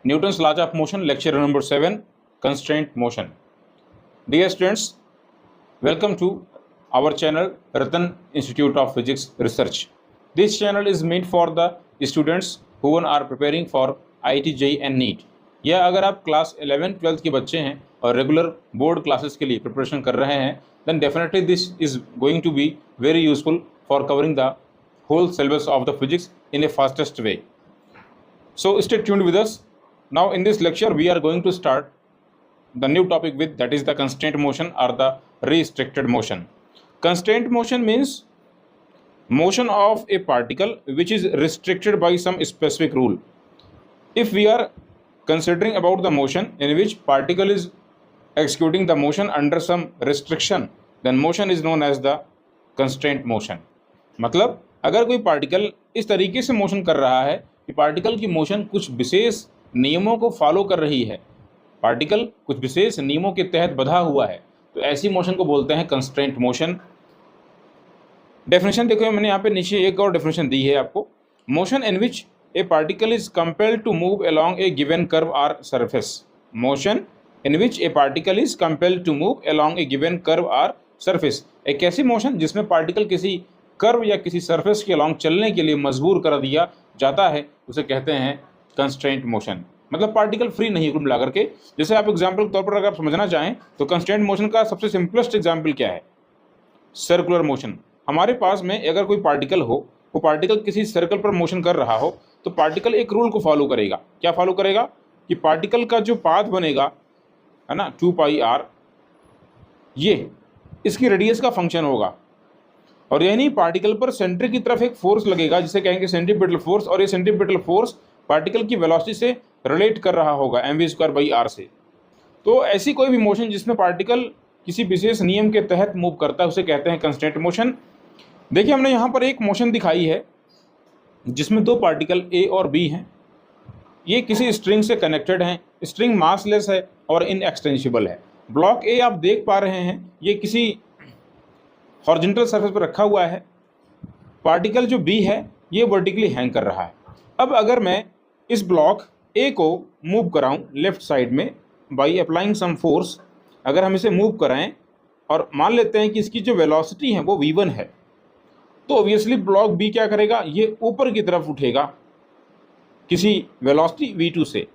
Newton's laws of motion, lecture number 7, constraint motion. Dear students, welcome to our channel Ratan Institute of Physics Research. This channel is meant for the students who are preparing for IIT JEE and NEET. या अगर आप class 11 12th के बच्चे हैं और regular board classes के लिए preparation कर रहे हैं, then definitely this is going to be very useful for covering the whole syllabus of the physics in a fastest way. So stay tuned with us. Now in this lecture we are going to start the new topic with, that is the constraint motion or the restricted motion. Constraint motion means motion of a particle which is restricted by some specific rule. If we are considering about the motion in which particle is executing the motion under some restriction, then motion is known as the constraint motion. मतलब अगर कोई particle इस तरीके से motion कर रहा है कि पार्टिकल की मोशन कुछ विशेष नियमों को फॉलो कर रही है, पार्टिकल कुछ विशेष नियमों के तहत बंधा हुआ है, तो ऐसी मोशन को बोलते हैं कंस्ट्रेंट मोशन. डेफिनेशन देखो, मैंने यहाँ पे नीचे एक और डेफिनेशन दी है आपको. Motion in which a particle is compelled to move along a given curve or surface. Motion in which a particle is compelled to move along a given curve or surface. एक ऐसी motion जिसमें particle किसी curve या किसी surface के along चलने के लिए मजबूर कर दिया जाता है, उसे कहते हैं कंस्ट्रेंट मोशन. मतलब पार्टिकल फ्री नहीं कुल मिलाकर के. जैसे आप एग्जांपल के तौर पर अगर आप समझना चाहें तो कंस्ट्रेंट मोशन का सबसे सिंपलेस्ट एग्जांपल क्या है? Circular motion. हमारे पास में अगर कोई पार्टिकल हो, वो पार्टिकल किसी सर्कल पर मोशन कर रहा हो, तो पार्टिकल एक रूल को फॉलो करेगा. क्या फॉलो करेगा? कि पार्टिकल का जो पाथ बनेगा है ना 2πr, ये इसकी रेडियस का फंक्शन होगा. और यही नहीं, पार्टिकल पर सेंटर की तरफ एक फोर्स लगेगा जिसे कहेंगे सेंट्रीपिटल फोर्स, और ये सेंट्रीपिटल फोर्स पार्टिकल की वेलोसिटी से रिलेट कर रहा होगा mv²/r से. तो ऐसी कोई भी मोशन जिसमें पार्टिकल किसी विशेष नियम के तहत मूव करता है उसे कहते हैं कंस्ट्रेंट मोशन. देखिए, हमने यहाँ पर एक मोशन दिखाई है जिसमें दो पार्टिकल A और B हैं. ये किसी स्ट्रिंग से कनेक्टेड हैं. स्ट्रिंग मासलेस है और इनएक्सटेंसिबल है. ब्लॉक A आप देख पा रहे हैं, ये किसी हॉरिजॉन्टल सरफेस पर रखा हुआ है. पार्टिकल जो B है ये वर्टिकली हैंग कर रहा है. अब अगर मैं इस ब्लॉक A को मूव कराऊं लेफ्ट साइड में बाई अप्लाइंग सम फोर्स, अगर हम इसे मूव कराएं और मान लेते हैं कि इसकी जो वेलोसिटी है वो v1 है, तो ऑब्वियसली ब्लॉक B क्या करेगा? ये ऊपर की तरफ उठेगा किसी वेलोसिटी v2 से.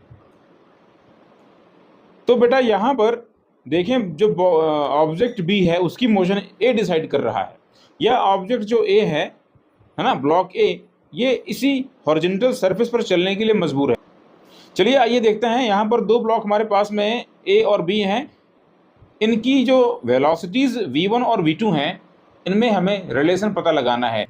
तो बेटा यहाँ पर देखें, जो ऑब्जेक्ट B है उसकी मोशन A डिसाइड कर रहा है, या ऑब्जेक्ट जो A है ना, ब्लॉक A, ये इसी हॉरिजॉन्टल सरफेस पर चलने के लिए मजबूर है. चलिए आइए देखते हैं. यहाँ पर दो ब्लॉक हमारे पास में A और B हैं. इनकी जो वेलोसिटीज़ v1 और v2 हैं, इनमें हमें रिलेशन पता लगाना है.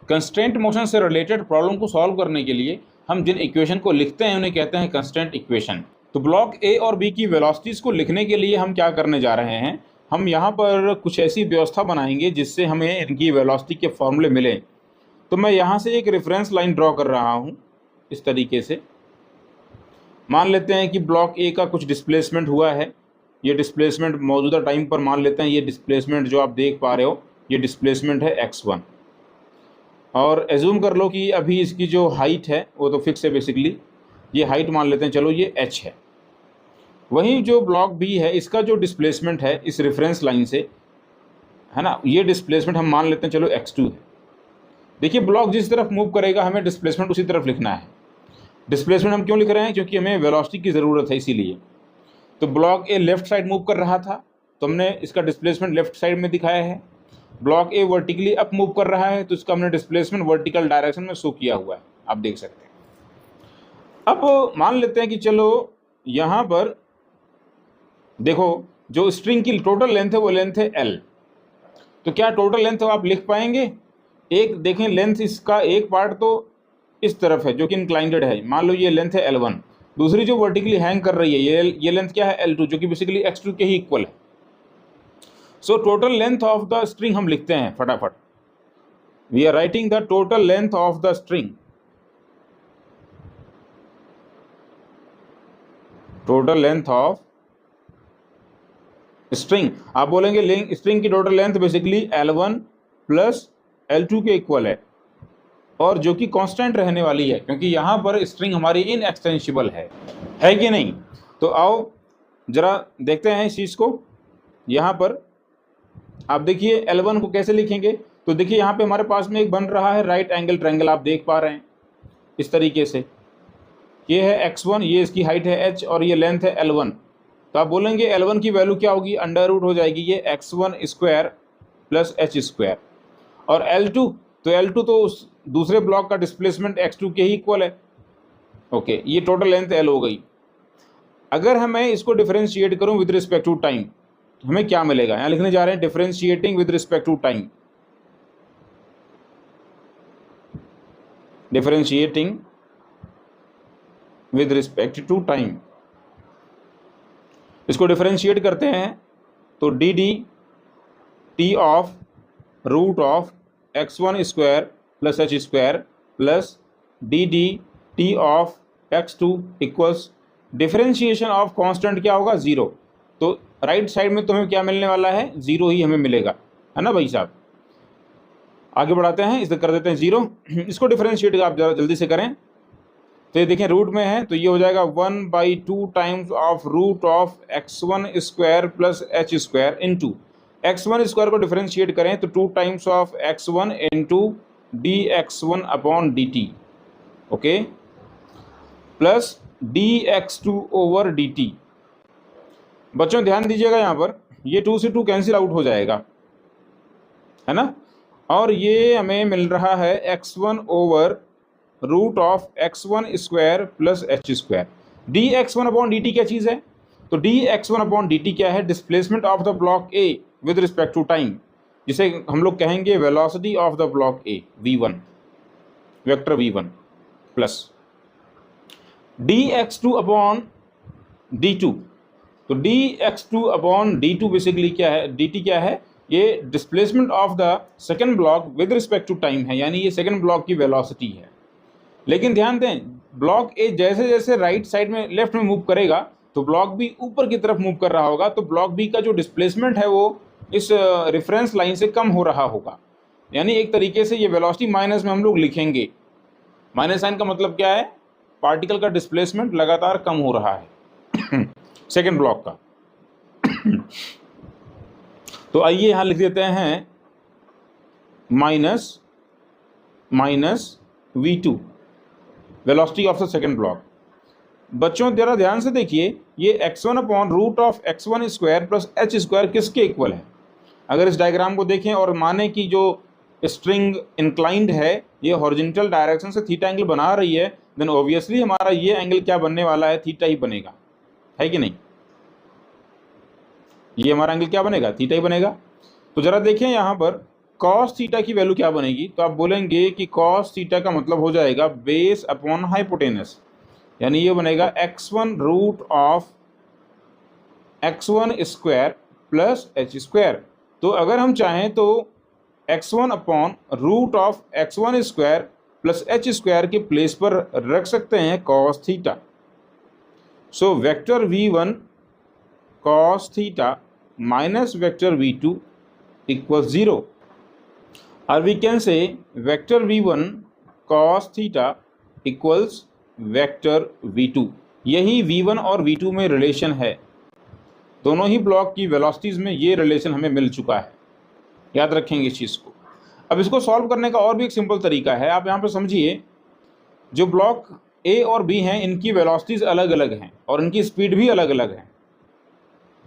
कंस्ट्रेंट मोशन से रिलेटेड प्रॉब्लम को सॉल्व करने के लिए हम जिन इक्वेशन को लिखते हैं उन्हें कहते हैं कंस्ट्रेंट इक्वेशन. तो ब्लॉक A और B की वेलोसिटीज़ को लिखने के लिए हम क्या करने जा रहे हैं? हम यहाँ पर कुछ ऐसी व्यवस्था बनाएंगे जिससे हमें इनकी वेलोसिटी के फॉर्मूले मिलें. तो मैं यहाँ से एक रेफरेंस लाइन ड्रॉ कर रहा हूँ इस तरीके से. मान लेते हैं कि ब्लॉक A का कुछ डिस्प्लेसमेंट हुआ है. ये डिस्प्लेसमेंट मौजूदा टाइम पर मान लेते हैं, ये डिस्प्लेसमेंट जो आप देख पा रहे हो ये डिस्प्लेसमेंट है x1. और एज्यूम कर लो कि अभी इसकी जो हाइट है वो तो फिक्स है, बेसिकली ये हाइट मान लेते हैं, चलो ये h है. वहीं जो ब्लॉक B है इसका जो डिस्प्लेसमेंट है इस रेफरेंस लाइन से, है ना, ये डिस्प्लेसमेंट हम मान लेते हैं चलो x2 है. देखिए, ब्लॉक जिस तरफ मूव करेगा हमें डिस्प्लेसमेंट उसी तरफ लिखना है. डिस्प्लेसमेंट हम क्यों लिख रहे हैं? क्योंकि हमें वेलोसिटी की ज़रूरत है, इसीलिए. तो block A left side move कर रहा था तो हमने इसका डिस्प्लेसमेंट लेफ्ट साइड में दिखाया है. Block A vertically up move कर रहा है तो इसका हमने डिस्प्लेसमेंट वर्टिकल डायरेक्शन में शो किया हुआ है, आप देख सकते हैं. अब मान लेते हैं कि चलो यहाँ पर देखो, जो स्ट्रिंग की टोटल लेंथ है वो लेंथ है L. तो क्या टोटल लेंथ आप लिख पाएंगे? एक देखें, लेंथ इसका एक पार्ट तो इस तरफ है जो कि इंक्लाइंडेड है, मान लो ये लेंथ है L1. दूसरी जो वर्टिकली हैंग कर रही है ये लेंथ क्या है? L2, जो कि बेसिकली x2 के ही इक्वल है. So total length of the string हम लिखते हैं फटाफट. We are writing the total length of the string. Total length of string, आप बोलेंगे स्ट्रिंग की total length basically L1 plus L2 के इक्वल है, और जो कि कांस्टेंट रहने वाली है क्योंकि यहाँ पर स्ट्रिंग हमारी इनएक्सटेंसिबल है. है कि नहीं। तो आओ जरा देखते हैं इस चीज़ को। यहाँ पर आप देखिए L1 को कैसे लिखेंगे। तो देखिए यहाँ पे हमारे पास में एक बन रहा है राइट एंगल ट्रायंगल, आप देख पा रहे हैं इस तरीके से। ये है x1, ये इसकी हाइट है h और ये लेंथ है L1। तो आप बोलेंगे L1 की वैल्यू क्या होगी, अंडर रूट हो जाएगी ये x1 square plus h square. और L2, तो L2 तो उस दूसरे ब्लॉक का डिस्प्लेसमेंट x2 के ही इक्वल है। ओके, ये टोटल लेंथ L हो गई। अगर हमें इसको डिफरेंशिएट करूं विद रिस्पेक्ट टू टाइम, हमें क्या मिलेगा, यहाँ लिखने जा रहे हैं differentiating with respect to time. Differentiating with respect to time, इसको डिफरेंशिएट करते हैं तो d d t of root of x1 square plus h square plus d d t of x2 equals differentiation of constant क्या होगा, 0। तो right side में तुम्हें क्या मिलने वाला है, 0 ही हमें मिलेगा, है ना भाई साहब। आगे बढ़ाते हैं, इसे कर देते हैं 0। इसको डिफरेंशिएट आप ज़रा जल्दी से करें। तो ये देखें रूट में है तो ये हो जाएगा 1/2 times of root of x1 square plus h square into x1 square को डिफरेंशिएट करें तो 2 times of x1 into dx1 upon dt, okay, plus dx2 over dt। बच्चों ध्यान दीजिएगा, यहाँ पर ये 2 से 2 कैंसिल आउट हो जाएगा, है ना। और ये हमें मिल रहा है x1 over root of x1 square plus h square. dx1 upon dt क्या चीज़ है, तो dx1 अपॉन dt क्या है, displacement of the block A with respect to time, जिसे हम लोग कहेंगे velocity of the block A, v1, vector v1, plus dx2 upon d2। तो dx2 अपॉन d2 बेसिकली क्या है, dt क्या है, ये displacement of the second block with respect to time है, यानी ये सेकेंड ब्लॉक की वेलोसिटी है। लेकिन ध्यान दें, ब्लॉक ए जैसे जैसे राइट साइड में लेफ्ट में मूव करेगा तो ब्लॉक बी ऊपर की तरफ मूव कर रहा होगा, तो ब्लॉक बी का जो डिस्प्लेसमेंट है वो इस रेफरेंस लाइन से कम हो रहा होगा। यानी एक तरीके से ये वेलोसिटी माइनस में हम लोग लिखेंगे। माइनस साइन का मतलब क्या है, पार्टिकल का डिस्प्लेसमेंट लगातार कम हो रहा है सेकेंड ब्लॉक का। तो आइए यहाँ लिख देते हैं minus v2 velocity of the second block. बच्चों जरा ध्यान से देखिए, ये x1 upon root of x1 square plus h square किसके इक्वल है। अगर इस डायग्राम को देखें और माने कि जो स्ट्रिंग इंक्लाइंड है ये हॉरिजॉन्टल डायरेक्शन से थीटा एंगल बना रही है, देन ऑब्वियसली हमारा ये एंगल क्या बनने वाला है, थीटा ही बनेगा, है कि नहीं। ये हमारा एंगल क्या बनेगा, थीटा ही बनेगा। तो जरा देखें यहाँ पर कॉस थीटा की वैल्यू क्या बनेगी, तो आप बोलेंगे कि कॉस थीटा का मतलब हो जाएगा बेस अपॉन हाइपोटेनस, यानी ये बनेगा x1 root of x1 square plus h square. तो अगर हम चाहें तो x1 upon root of x1 square plus h square के प्लेस पर रख सकते हैं cos theta. So vector v1 cos theta minus vector v2 equals 0, और we can say vector v1 cos theta equals vector v2। यही v1 और v2 में relation है, दोनों ही ब्लॉक की वेलोसिटीज़ में ये रिलेशन हमें मिल चुका है, याद रखेंगे इस चीज़ को। अब इसको सॉल्व करने का और भी एक सिंपल तरीका है, आप यहाँ पे समझिए, जो ब्लॉक A और B हैं इनकी वेलोसिटीज़ अलग अलग हैं और इनकी स्पीड भी अलग अलग है।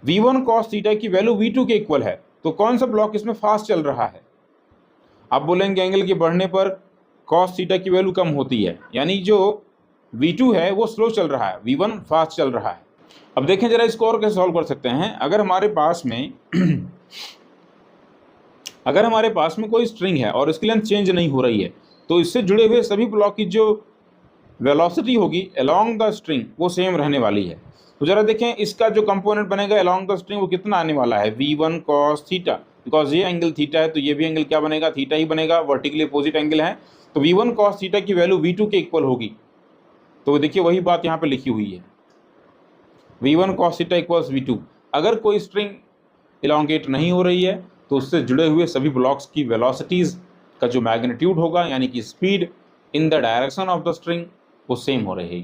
v1 cos थीटा की वैल्यू v2 के इक्वल है, तो कौन सा ब्लॉक इसमें फास्ट चल रहा है। आप बोलेंगे एंगल के बढ़ने पर cos थीटा की वैल्यू कम होती है, यानी जो v2 है वो स्लो चल रहा है, v1 फास्ट चल रहा है। अब देखें जरा इसको और कैसे सॉल्व कर सकते हैं। अगर हमारे पास में कोई स्ट्रिंग है और इसकी लेंथ चेंज नहीं हो रही है, तो इससे जुड़े हुए सभी ब्लॉक की जो वेलोसिटी होगी अलोंग द स्ट्रिंग वो सेम रहने वाली है। तो जरा देखें इसका जो कंपोनेंट बनेगा अलोंग द स्ट्रिंग वो कितना आने वाला है, v1 cos थीटा, बिकॉज ये एंगल थीटा है तो ये भी एंगल क्या बनेगा, थीटा ही बनेगा, वर्टिकली अपोजिट एंगल है। तो v1 cos थीटा की वैल्यू v2 के इक्वल होगी। तो देखिए वही बात यहाँ पे लिखी हुई है, v1 cos theta equals v2। अगर कोई स्ट्रिंग इलोंगेट नहीं हो रही है तो उससे जुड़े हुए सभी ब्लॉक्स की वेलोसिटीज़ का जो मैग्नीट्यूड होगा, यानी कि speed in the direction of the string, वो सेम हो रहेगी।